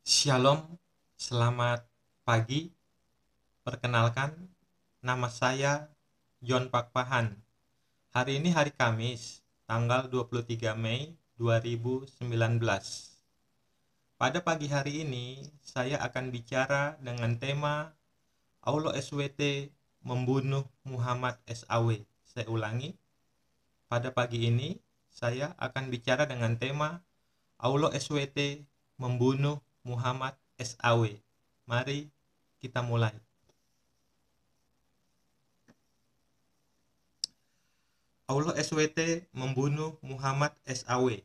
Shalom, selamat pagi. Perkenalkan, nama saya John Pakpahan. Hari ini hari Kamis, tanggal 23 Mei 2019. Pada pagi hari ini, saya akan bicara dengan tema Aulo SWT membunuh Muhammad SAW. Saya ulangi, pada pagi ini saya akan bicara dengan tema Aulo SWT membunuh Muhammad SAW. Mari kita mulai. Aulo SWT membunuh Muhammad SAW.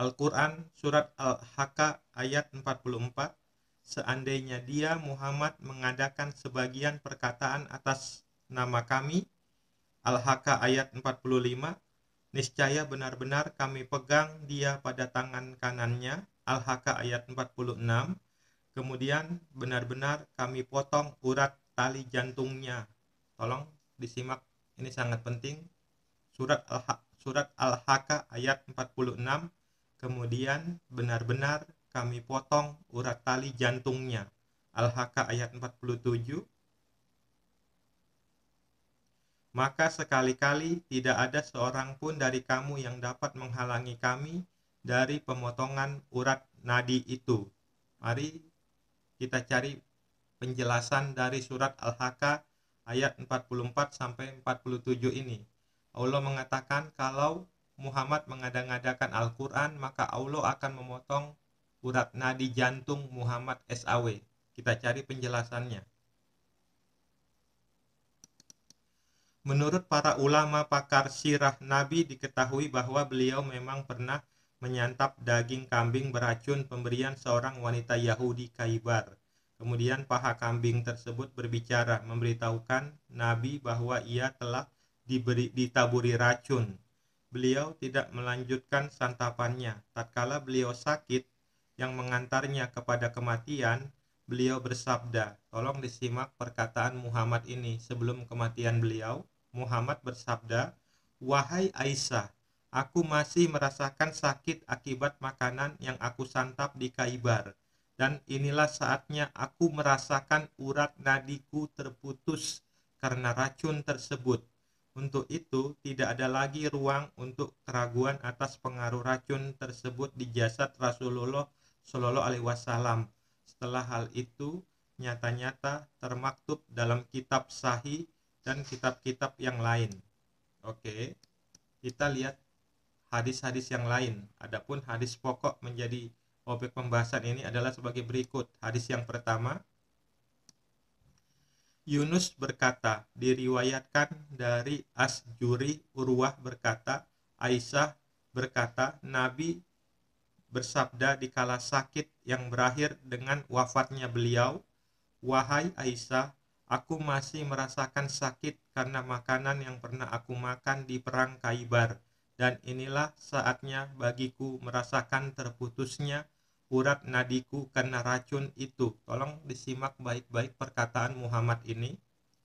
Al-Quran Surat Al-Haqqa ayat 44. Seandainya dia Muhammad mengadakan sebagian perkataan atas nama kami. Al-Haqqa ayat 45. Niscaya benar-benar kami pegang dia pada tangan kanannya. Al-Haqqa ayat 46. Kemudian benar-benar kami potong urat tali jantungnya. Tolong disimak, ini sangat penting. Surat Al-Haqqa ayat 46. Kemudian benar-benar kami potong urat tali jantungnya. Al-Haqqa ayat 47. Maka sekali-kali tidak ada seorang pun dari kamu yang dapat menghalangi kami dari pemotongan urat nadi itu. Mari kita cari penjelasan dari surat Al-Haqqa ayat 44 sampai 47 ini. Allah mengatakan kalau Muhammad mengada-ngadakan Al-Quran, maka Allah akan memotong urat nadi jantung Muhammad SAW. Kita cari penjelasannya. Menurut para ulama pakar sirah Nabi, diketahui bahwa beliau memang pernah menyantap daging kambing beracun pemberian seorang wanita Yahudi Khaybar. Kemudian paha kambing tersebut berbicara, memberitahukan Nabi bahwa ia telah ditaburi racun. Beliau tidak melanjutkan santapannya. Tatkala beliau sakit yang mengantarnya kepada kematian, beliau bersabda, tolong disimak perkataan Muhammad ini sebelum kematian beliau. Muhammad bersabda, wahai Aisyah, aku masih merasakan sakit akibat makanan yang aku santap di Khaybar. Dan inilah saatnya aku merasakan urat nadiku terputus karena racun tersebut. Untuk itu, tidak ada lagi ruang untuk keraguan atas pengaruh racun tersebut di jasad Rasulullah Shallallahu Alaihi Wasallam. Setelah hal itu nyata-nyata termaktub dalam kitab Sahih dan kitab-kitab yang lain. Oke, kita lihat hadis-hadis yang lain. Adapun hadis pokok menjadi objek pembahasan ini adalah sebagai berikut. Hadis yang pertama, Yunus berkata, diriwayatkan dari Asjuri, Urwah berkata, Aisyah berkata, Nabi bersabda di kala sakit yang berakhir dengan wafatnya beliau, wahai Aisyah, aku masih merasakan sakit karena makanan yang pernah aku makan di perang Khaybar, dan inilah saatnya bagiku merasakan terputusnya urat nadiku karena racun itu. Tolong disimak baik-baik perkataan Muhammad ini.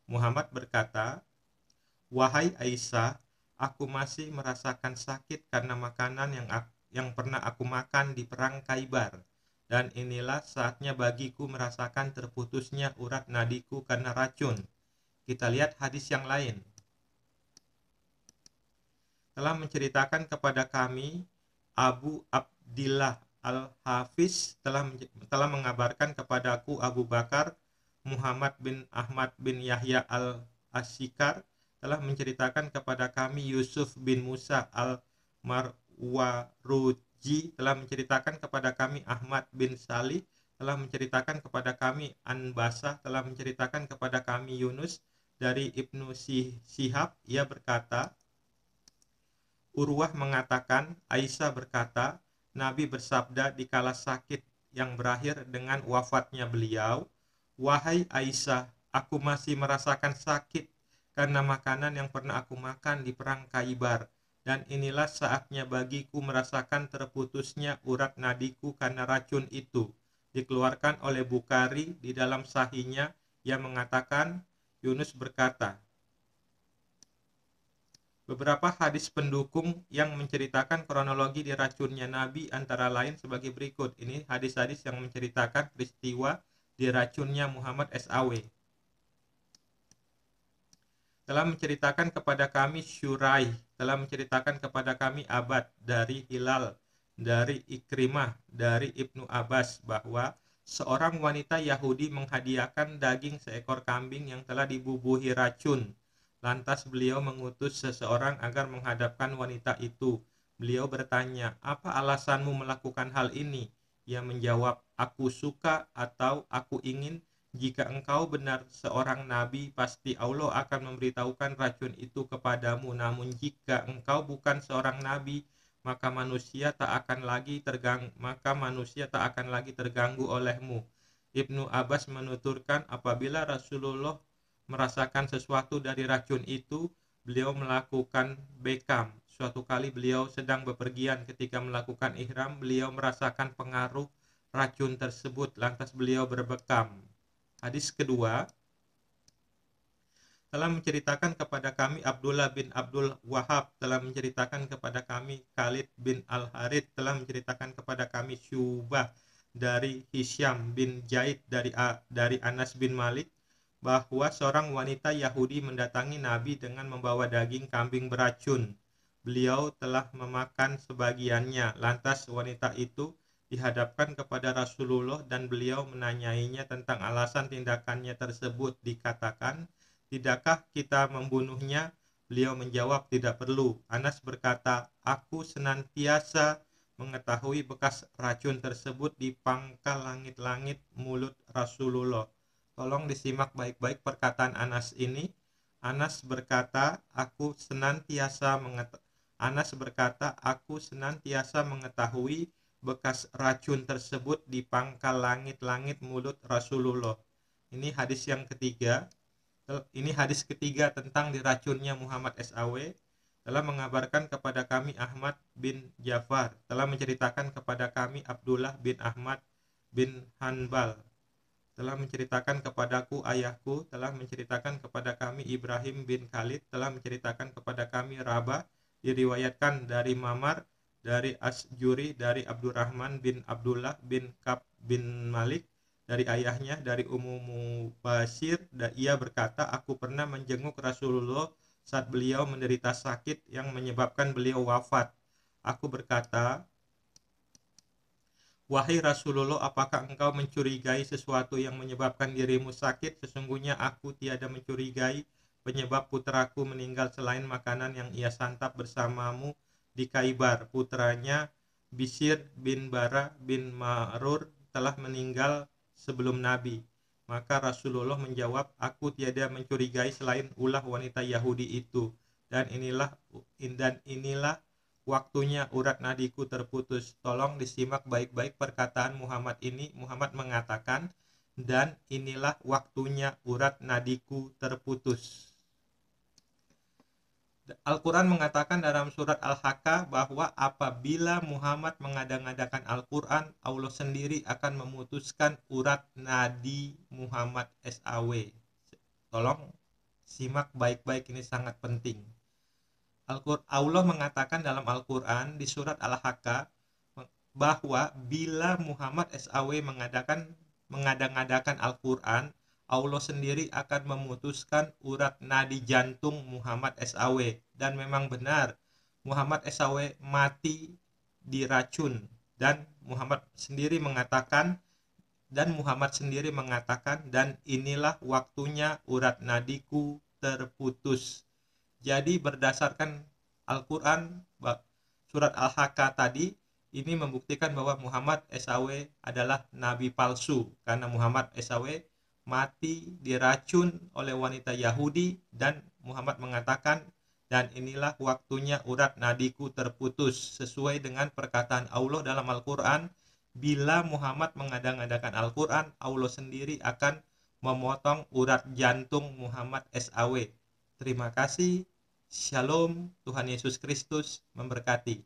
Muhammad berkata, wahai Aisyah, aku masih merasakan sakit karena makanan yang pernah aku makan di perang Khaybar, dan inilah saatnya bagiku merasakan terputusnya urat nadiku karena racun. Kita lihat hadis yang lain. Telah menceritakan kepada kami Abu Abdillah Al-Hafiz telah mengabarkan kepadaku Abu Bakar Muhammad bin Ahmad bin Yahya Al-Asyikar telah menceritakan kepada kami Yusuf bin Musa Al-Marwaruji telah menceritakan kepada kami Ahmad bin Salih telah menceritakan kepada kami Anbasah telah menceritakan kepada kami Yunus dari Ibnu Syihab. Ia berkata, Urwah mengatakan, Aisyah berkata, Nabi bersabda di kala sakit yang berakhir dengan wafatnya beliau, wahai Aisyah, aku masih merasakan sakit karena makanan yang pernah aku makan di perang Khaybar, dan inilah saatnya bagiku merasakan terputusnya urat nadiku karena racun itu. Dikeluarkan oleh Bukhari di dalam sahihnya yang mengatakan, Yunus berkata, Beberapa hadis pendukung yang menceritakan kronologi diracunnya Nabi antara lain sebagai berikut. Ini hadis-hadis yang menceritakan peristiwa diracunnya Muhammad SAW. Telah menceritakan kepada kami Syurai, telah menceritakan kepada kami Abad dari Hilal, dari Ikrimah, dari Ibnu Abbas, bahwa seorang wanita Yahudi menghadiahkan daging seekor kambing yang telah dibubuhi racun. Lantas beliau mengutus seseorang agar menghadapkan wanita itu. Beliau bertanya, "Apa alasanmu melakukan hal ini?" Ia menjawab, "Aku suka atau aku ingin. Jika engkau benar seorang nabi, pasti Allah akan memberitahukan racun itu kepadamu. Namun jika engkau bukan seorang nabi, maka manusia tak akan lagi terganggu olehmu." Ibnu Abbas menuturkan, apabila Rasulullah merasakan sesuatu dari racun itu, beliau melakukan bekam. Suatu kali beliau sedang bepergian, ketika melakukan ihram, beliau merasakan pengaruh racun tersebut, lantas beliau berbekam. Hadis kedua, telah menceritakan kepada kami Abdullah bin Abdul Wahab, telah menceritakan kepada kami Khalid bin Al-Harith, telah menceritakan kepada kami Syubah dari Hisyam bin Zaid dari Anas bin Malik, bahwa seorang wanita Yahudi mendatangi Nabi dengan membawa daging kambing beracun. Beliau telah memakan sebagiannya, lantas wanita itu dihadapkan kepada Rasulullah dan beliau menanyainya tentang alasan tindakannya tersebut. Dikatakan, "Tidakkah kita membunuhnya?" Beliau menjawab, "Tidak perlu." Anas berkata, "Aku senantiasa mengetahui bekas racun tersebut di pangkal langit-langit mulut Rasulullah." Tolong disimak baik-baik perkataan Anas ini. Anas berkata, "Aku senantiasa mengetahui bekas racun tersebut di pangkal langit-langit mulut Rasulullah." Ini hadis yang ketiga. Ini hadis ketiga tentang diracunnya Muhammad SAW. Telah mengabarkan kepada kami Ahmad bin Ja'far, telah menceritakan kepada kami Abdullah bin Ahmad bin Hanbal, telah menceritakan kepadaku ayahku, telah menceritakan kepada kami Ibrahim bin Khalid, telah menceritakan kepada kami Rabah, diriwayatkan dari Mamar, dari Asjuri, dari Abdurrahman bin Abdullah bin Kab bin Malik, dari ayahnya, dari Ummu Mubashir, dan ia berkata, "Aku pernah menjenguk Rasulullah saat beliau menderita sakit yang menyebabkan beliau wafat. Aku berkata, 'Wahai Rasulullah, apakah engkau mencurigai sesuatu yang menyebabkan dirimu sakit?' Sesungguhnya aku tiada mencurigai penyebab putraku meninggal selain makanan yang ia santap bersamamu di Khaibar. Putranya Bishr bin Bara bin Ma'rur telah meninggal sebelum Nabi." Maka Rasulullah menjawab, "Aku tiada mencurigai selain ulah wanita Yahudi itu. Dan inilah waktunya urat nadiku terputus." Tolong disimak baik-baik perkataan Muhammad ini. Muhammad mengatakan, "Dan inilah waktunya urat nadiku terputus." Al-Quran mengatakan dalam surat Al-Haqqah bahwa apabila Muhammad mengada-ngadakan Al-Quran, Allah sendiri akan memutuskan urat nadi Muhammad SAW. Tolong simak baik-baik, ini sangat penting. Allah mengatakan dalam Al-Quran di surat Al-Haqqah bahwa bila Muhammad SAW mengada-ngadakan Al-Quran, Allah sendiri akan memutuskan urat nadi jantung Muhammad SAW. Dan memang benar, Muhammad SAW mati diracun, dan Muhammad sendiri mengatakan, "Dan inilah waktunya urat nadiku terputus." Jadi berdasarkan Al-Quran, surat Al-Haqqah tadi, ini membuktikan bahwa Muhammad SAW adalah nabi palsu, karena Muhammad SAW mati diracun oleh wanita Yahudi, dan Muhammad mengatakan, "Dan inilah waktunya urat nadiku terputus." Sesuai dengan perkataan Allah dalam Al-Quran, bila Muhammad mengada-ngadakan Al-Quran, Allah sendiri akan memotong urat jantung Muhammad SAW. Terima kasih. Shalom, Tuhan Yesus Kristus memberkati.